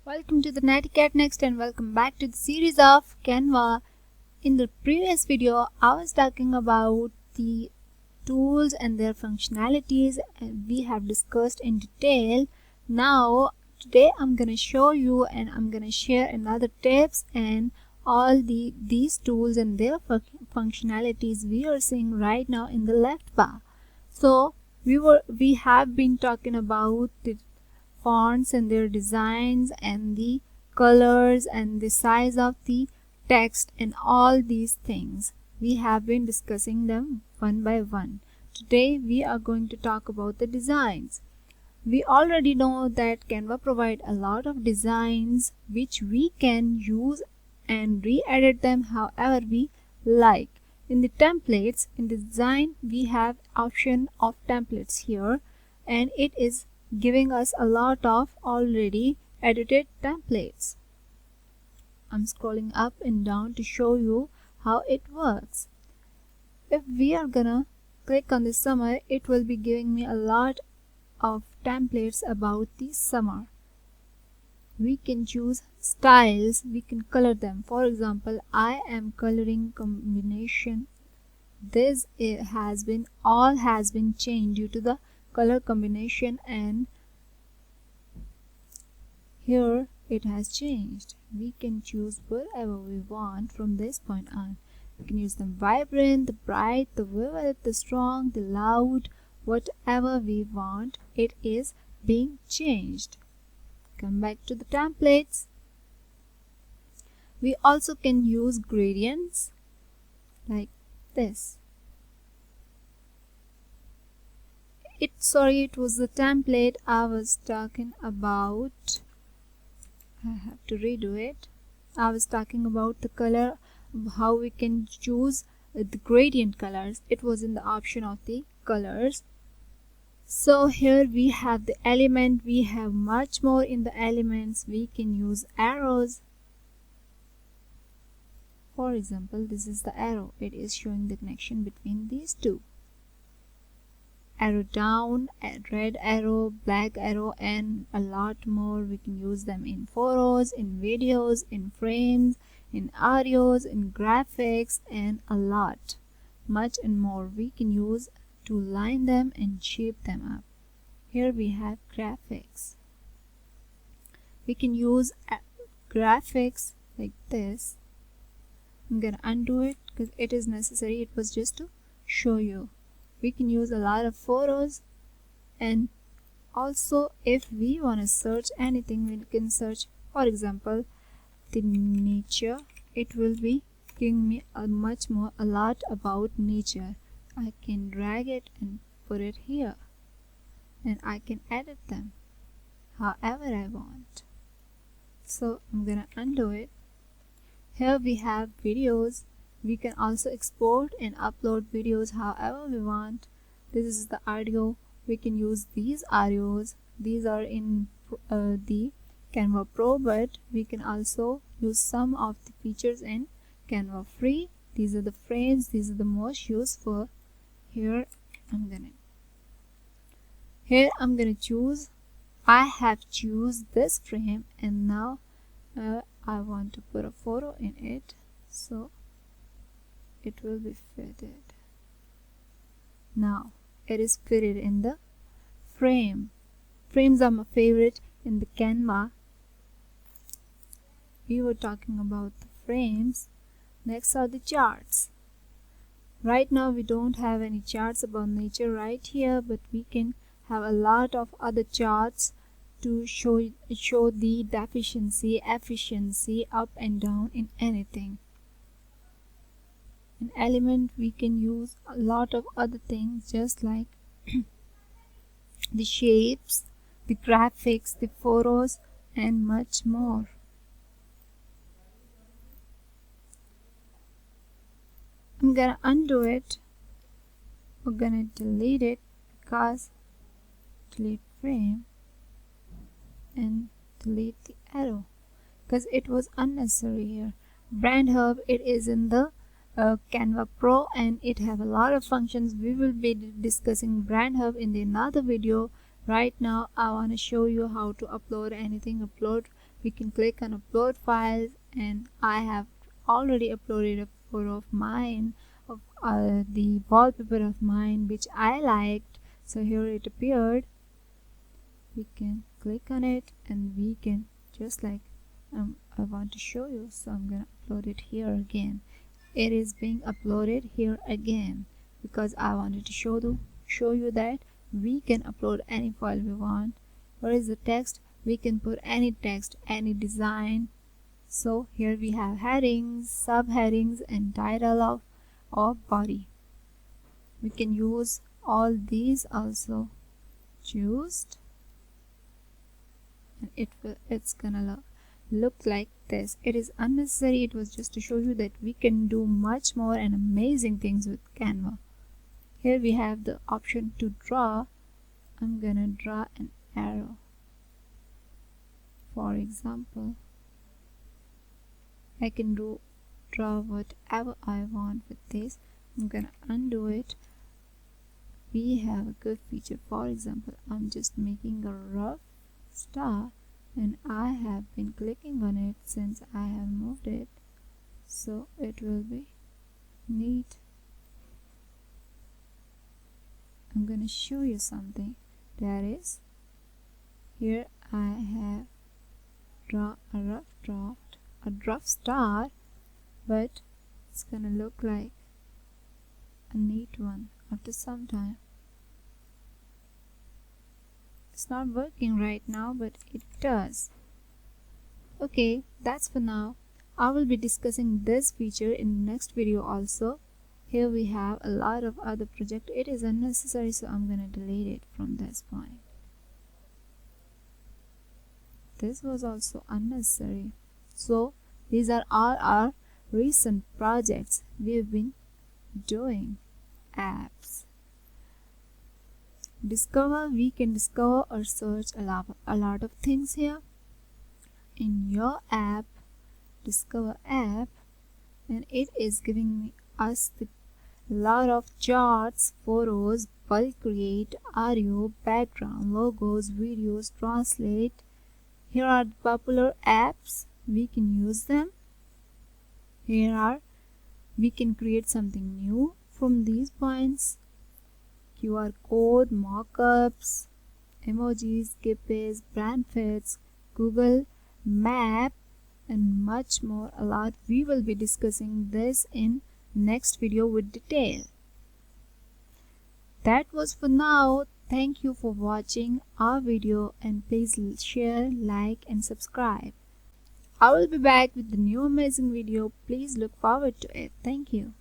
Welcome to the Netiquette Next and welcome back to the series of CANVA. In the previous video, I was talking about the tools and their functionalities and we have discussed in detail. Now, today I'm going to show you and I'm going to share another tips and all these tools and their functionalities we are seeing right now in the left bar. So, we have been talking about the fonts and their designs and the colors and the size of the text and all these things. We have been discussing them one by one. Today we are going to talk about the designs. We already know that Canva provides a lot of designs which we can use and re-edit them however we like. In the templates, in the design, we have option of templates here and it is giving us a lot of already edited templates. I'm scrolling up and down to show you how it works. If we are gonna click on the summer, it will be giving me a lot of templates about the summer. We can choose styles, we can color them. For example, I am coloring combination. This has been changed due to the color combination and here it has changed. We can choose whatever we want from this point on. We can use them vibrant, the bright, the vivid, the strong, the loud, whatever we want. It is being changed. Come back to the templates. We also can use gradients like this. It was the template I was talking about. I have to redo it. I was talking about the color, how we can choose the gradient colors. It was in the option of the colors. So here we have the element. We have much more in the elements. We can use arrows. For example, this is the arrow. It is showing the connection between these two. Arrow down, red arrow, black arrow, and a lot more. We can use them in photos, in videos, in frames, in audios, in graphics, and a lot much and more we can use to line them and shape them up. Here we have graphics. We can use graphics like this. I'm gonna undo it because it is necessary. It was just to show you. We can use a lot of photos, and also if we want to search anything, we can search, for example, the nature. It will be giving me a lot about nature. I can drag it and put it here and I can edit them however I want. So I'm gonna undo it. Here we have videos. We can also export and upload videos however we want. This is the audio. We can use these audios. These are in the Canva Pro, but we can also use some of the features in Canva Free. These are the frames. These are the most useful. Here I'm gonna choose. I have choose this frame, and now I want to put a photo in it. So it will be fitted. Now it is fitted in the frame. Frames are my favorite in the Canva. We were talking about the frames. Next are the charts. Right now we don't have any charts about nature right here, but we can have a lot of other charts to show the deficiency, efficiency, up and down in anything. In element we can use a lot of other things just like the shapes, the graphics, the photos, and much more. I'm gonna undo it. We're gonna delete it because delete frame and delete the arrow because it was unnecessary here. Brand Hub, it is in the Canva Pro and it have a lot of functions. We will be discussing Brand Hub in another video. Right now I want to show you how to upload anything. We can click on upload files, and I have already uploaded a photo of mine, of the wallpaper of mine which I liked. So here it appeared. We can click on it and we can just like I want to show you, so I'm gonna upload it here again. It is being uploaded here again because I wanted to show you that we can upload any file we want. Where is the text? We can put any text, any design. So here we have headings, subheadings, and title or body. We can use all these also. Choose, and it's gonna look like this. It is unnecessary. It was just to show you that we can do much more and amazing things with Canva. Here we have the option to draw. I'm gonna draw an arrow. For example, I can draw whatever I want with this. I'm gonna undo it. We have a good feature. For example, I'm just making a rough star, and I have been clicking on it since I have moved it, so it will be neat. I'm gonna show you something. That is, here I have draw a rough star, but it's gonna look like a neat one after some time. It's not working right now, but it does. Okay, that's for now. I will be discussing this feature in the next video also. Here we have a lot of other projects. It is unnecessary, so I'm gonna delete it from this point. This was also unnecessary. So these are all our recent projects we've been doing. Apps. Discover. We can discover or search a lot of things here. In your app, discover app, and it is giving us the lot of charts, photos, bulk create, audio, background, logos, videos, translate. Here are the popular apps. We can use them. We can create something new from these points. QR code, mockups, emojis, GIFs, brand fits, Google Map, and much more. A lot. We will be discussing this in next video with detail. That was for now. Thank you for watching our video, and please share, like, and subscribe. I will be back with the new amazing video. Please look forward to it. Thank you.